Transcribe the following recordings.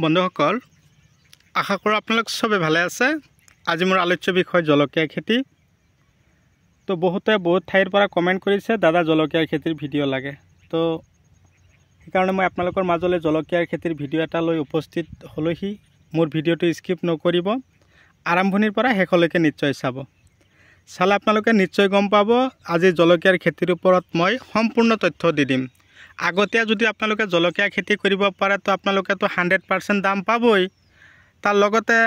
বন্ধুসকল, আশা কৰোঁ আপোনালোক সবে ভালে আছে। আজি মোৰ আলোচ্য বিষয় জলকীয়া খেতি। তো বহুত ঠাইৰ পৰা কমেণ্ট কৰিছে, দাদা জলকীয়া খেতিৰ ভিডিঅ' লাগে। তো সেইকাৰণে মই আপোনালোকৰ মাজলৈ জলকীয়া খেতিৰ ভিডিঅ' এটা লৈ উপস্থিত হ'লোহি। মোৰ ভিডিঅ'টো স্কিপ নকৰিব, আৰম্ভণিৰ পৰা শেষলৈকে নিশ্চয় চাব। চালে আপোনালোকে নিশ্চয় গম পাব আজি জলকীয়াৰ খেতিৰ ওপৰত মই সম্পূৰ্ণ তথ্য দি দিম। আগতে যদি আপোনালোকে জলকীয়া খেতি কৰিব পাৰে তো আপোনালোকেতো 100% দাম পাবই। তাৰ লগতে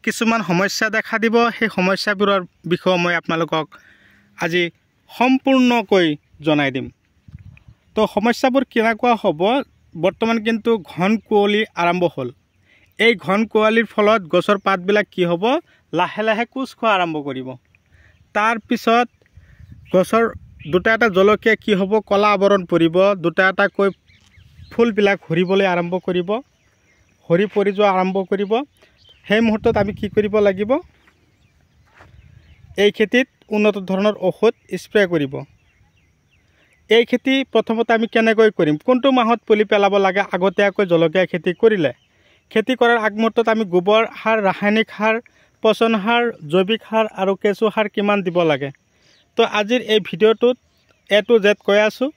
কিছুমান সমস্যা দেখা দিব, সেই সমস্যাবোৰৰ বিষয়ে মই আপোনালোকক আজি সম্পূৰ্ণকৈ জনাই দিম। তো সমস্যাবোৰ কেনেকুৱা হ'ব, বৰ্তমান কিন্তু ঘন কুঁৱলী আৰম্ভ হ'ল। এই ঘন কুঁৱলীৰ ফলত গছৰ পাতবিলাক কি হ'ব, লাহে লাহে কোচ খোৱা আৰম্ভ কৰিব। তাৰ পিছত গছৰ দুটা এটা জলকীয়া কি হ'ব, কলা আৱৰণ পৰিব, দুটা এটাকৈ ফুলবিলাক সৰিবলৈ আৰম্ভ কৰিব, সৰি পৰি যোৱা আৰম্ভ কৰিব। সেই মুহূৰ্তত আমি কি কৰিব লাগিব, এই খেতিত উন্নত ধৰণৰ ঔষধ স্প্ৰে কৰিব। এই খেতি প্ৰথমতে আমি কেনেকৈ কৰিম, কোনটো মাহত পুলি পেলাব লাগে, আগতীয়াকৈ জলকীয়া খেতি কৰিলে খেতি কৰাৰ আগমুহূৰ্তত আমি গোবৰ সাৰ, ৰাসায়নিক সাৰ, পচন সাৰ, জৈৱিক সাৰ আৰু কেঁচু সাৰ কিমান দিব লাগে। তো আজিৰ এই ভিডিঅ'টোত A to Z কৈ আছোঁ,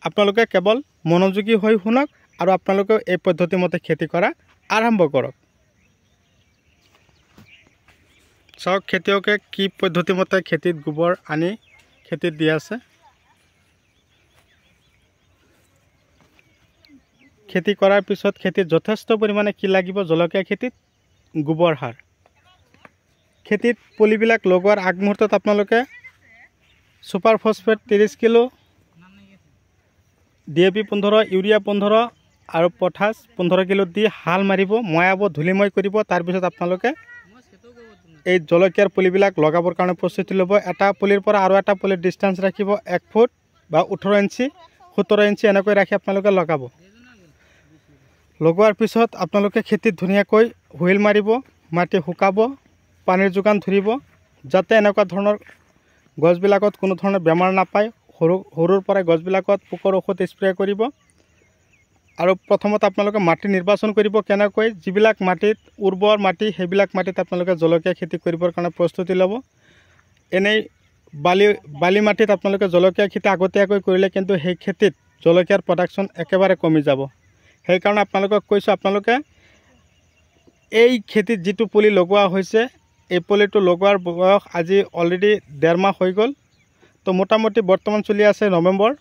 আপোনালোকে কেৱল মনোযোগী হৈ শুনক আৰু আপোনালোকে এই পদ্ধতিমতে খেতি কৰা আৰম্ভ কৰক। চাওক খেতিয়কে কি পদ্ধতিমতে খেতিত গোবৰ আনি খেতিত দি আছে। খেতি কৰাৰ পিছত খেতিত যথেষ্ট পৰিমাণে কি লাগিব, জলকীয়া খেতিত গোবৰ সাৰ। খেতিত পুলিবিলাক লগোৱাৰ আগমুহূৰ্তত আপোনালোকে super phosphate 30 kilo, DAP 15, urea 15 আৰু পটাছ 15 কিলো দি হাল মাৰিব, ময়াব, ধূলিময় কৰিব। তাৰপিছত আপোনালোকে এই জলকীয়াৰ পুলিবিলাক লগাবৰ কাৰণে প্ৰস্তুতি ল'ব। এটা পুলিৰ পৰা আৰু এটা পুলিৰ ডিষ্টেঞ্চ ৰাখিব 1 ফুট বা 18 ইঞ্চি, 17 ইঞ্চি এনেকৈ ৰাখি আপোনালোকে লগাব। লগোৱাৰ পিছত আপোনালোকে খেতিত ধুনীয়াকৈ হুইল মাৰিব, মাটি শুকাব, পানীৰ যোগান ধৰিব, যাতে এনেকুৱা ধৰণৰ গছবিলাকত কোনো ধৰণৰ বেমাৰ নাপায়। সৰুৰ পৰাই গছবিলাকত পোকৰ ঔষধ স্প্ৰে কৰিব। আৰু প্ৰথমতে আপোনালোকে মাটি নিৰ্বাচন কৰিব কেনেকৈ, যিবিলাক মাটিত উৰ্বৰ মাটি সেইবিলাক মাটিত আপোনালোকে জলকীয়া খেতি কৰিবৰ কাৰণে প্ৰস্তুতি ল'ব। এনেই বালি মাটিত আপোনালোকে জলকীয়া খেতি আগতীয়াকৈ কৰিলে কিন্তু সেই খেতিত জলকীয়াৰ প্ৰডাকশ্যন একেবাৰে কমি যাব। সেইকাৰণে আপোনালোকক কৈছোঁ, আপোনালোকে এই খেতিত যিটো পুলি লগোৱা হৈছে, এই পুলিটো লগোৱাৰ বয়স আজি অলৰেডি 1.5 মাহ হৈ গ'ল। তো মোটামুটি বৰ্তমান চলি আছে নৱেম্বৰ,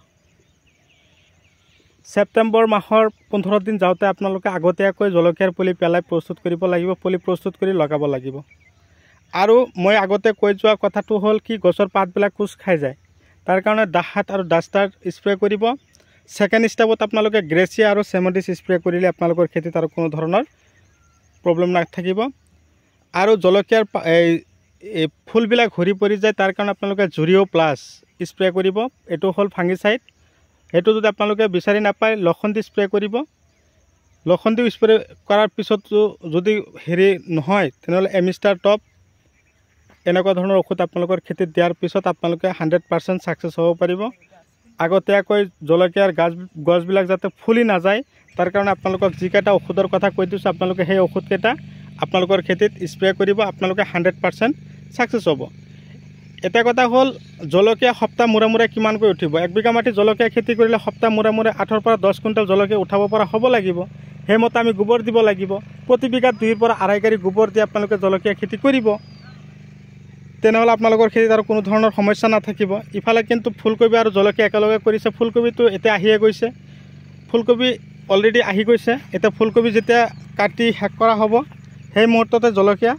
ছেপ্টেম্বৰ মাহৰ 15 দিন যাওঁতে আপোনালোকে আগতীয়াকৈ জলকীয়াৰ পুলি পেলাই প্ৰস্তুত কৰিব লাগিব, পুলি প্ৰস্তুত কৰি লগাব লাগিব। আৰু মই আগতে কৈ যোৱা কথাটো হ'ল কি, গছৰ পাতবিলাক কোচ খাই যায়, তাৰ কাৰণে দাহাত আৰু ডাষ্টাৰ স্প্ৰে কৰিব। ছেকেণ্ড ষ্টেপত আপোনালোকে গ্ৰেচিয়া আৰু চেমডিছ স্প্ৰে কৰিলে আপোনালোকৰ খেতিত আৰু কোনো ধৰণৰ প্ৰব্লেম নাথাকিব। আৰু জলকীয়াৰ এই ফুলবিলাক সৰি পৰি যায়, তাৰ কাৰণে আপোনালোকে জুৰিঅ' প্লাছ স্প্ৰে কৰিব। এইটো হ'ল ফাংগিচাইড। সেইটো যদি আপোনালোকে বিচাৰি নাপায়, লখন্দি স্প্ৰে কৰিব। লখন্দি স্প্ৰে কৰাৰ পিছতো যদি নহয়, তেনেহ'লে এমিষ্টাৰ টপ এনেকুৱা ধৰণৰ ঔষধ আপোনালোকৰ খেতিত দিয়াৰ পিছত আপোনালোকে 100% ছাকচেছ হ'ব পাৰিব। আগতীয়াকৈ জলকীয়াৰ গছবিলাক যাতে ফুলি নাযায়, তাৰ কাৰণে আপোনালোকক যিকেইটা ঔষধৰ কথা কৈ দিছোঁ, আপোনালোকে সেই ঔষধকেইটা আপোনালোকৰ খেতিত স্প্ৰে কৰিব, আপোনালোকে 100% ছাকচেছ হ'ব। এটা কথা হ'ল, জলকীয়া সপ্তাহ মূৰে মূৰে কিমানকৈ উঠিব। 1 বিঘা মাটি জলকীয়া খেতি কৰিলে সপ্তাহ মূৰে মূৰে 8 পৰা 10 কুইণ্টেল জলকীয়া উঠাব পৰা হ'ব লাগিব। সেইমতে আমি গোবৰ দিব লাগিব। প্ৰতি বিঘাত 2 পৰা 2.5 গাড়ী গোবৰ দি আপোনালোকে জলকীয়া খেতি কৰিব, তেনেহ'লে আপোনালোকৰ খেতিত আৰু কোনো ধৰণৰ সমস্যা নাথাকিব। ইফালে কিন্তু ফুলকবি আৰু জলকীয়া একেলগে কৰিছে। ফুলকবিটো এতিয়া আহিয়ে গৈছে, ফুলকবি অলৰেডি আহি গৈছে। এতিয়া ফুলকবি যেতিয়া কাটি শেষ কৰা হ'ব, সেই মুহূৰ্ততে জলকীয়া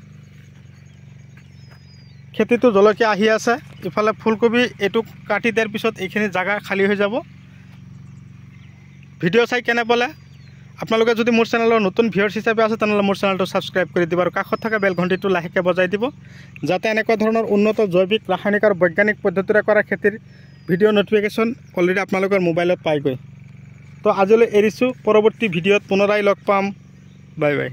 খেতিটো জলকীয়া আহি আছে। ইফালে ফুলকবি এইটো কাটি দিয়াৰ পিছত এইখিনি জাগা খালী হৈ যাব। ভিডিঅ' চাই কেনে পালে, আপোনালোকে যদি মোৰ চেনেলৰ নতুন ভিউৱাৰ্ছ হিচাপে আছে, তেনেহ'লে মোৰ চেনেলটো ছাবস্ক্ৰাইব কৰি দিব আৰু কাষত থকা বেল ঘণ্টিটো লাহেকৈ বজাই দিব, যাতে এনেকুৱা ধৰণৰ উন্নত জৈৱিক, ৰাসায়নিক আৰু বৈজ্ঞানিক পদ্ধতিৰে কৰা খেতিৰ ভিডিঅ' ন'টিফিকেশ্যন অলৰেডি আপোনালোকৰ মোবাইলত পাইগৈ। তো আজিলৈ এৰিছোঁ, পৰৱৰ্তী ভিডিঅ'ত পুনৰাই লগ পাম। Bye bye.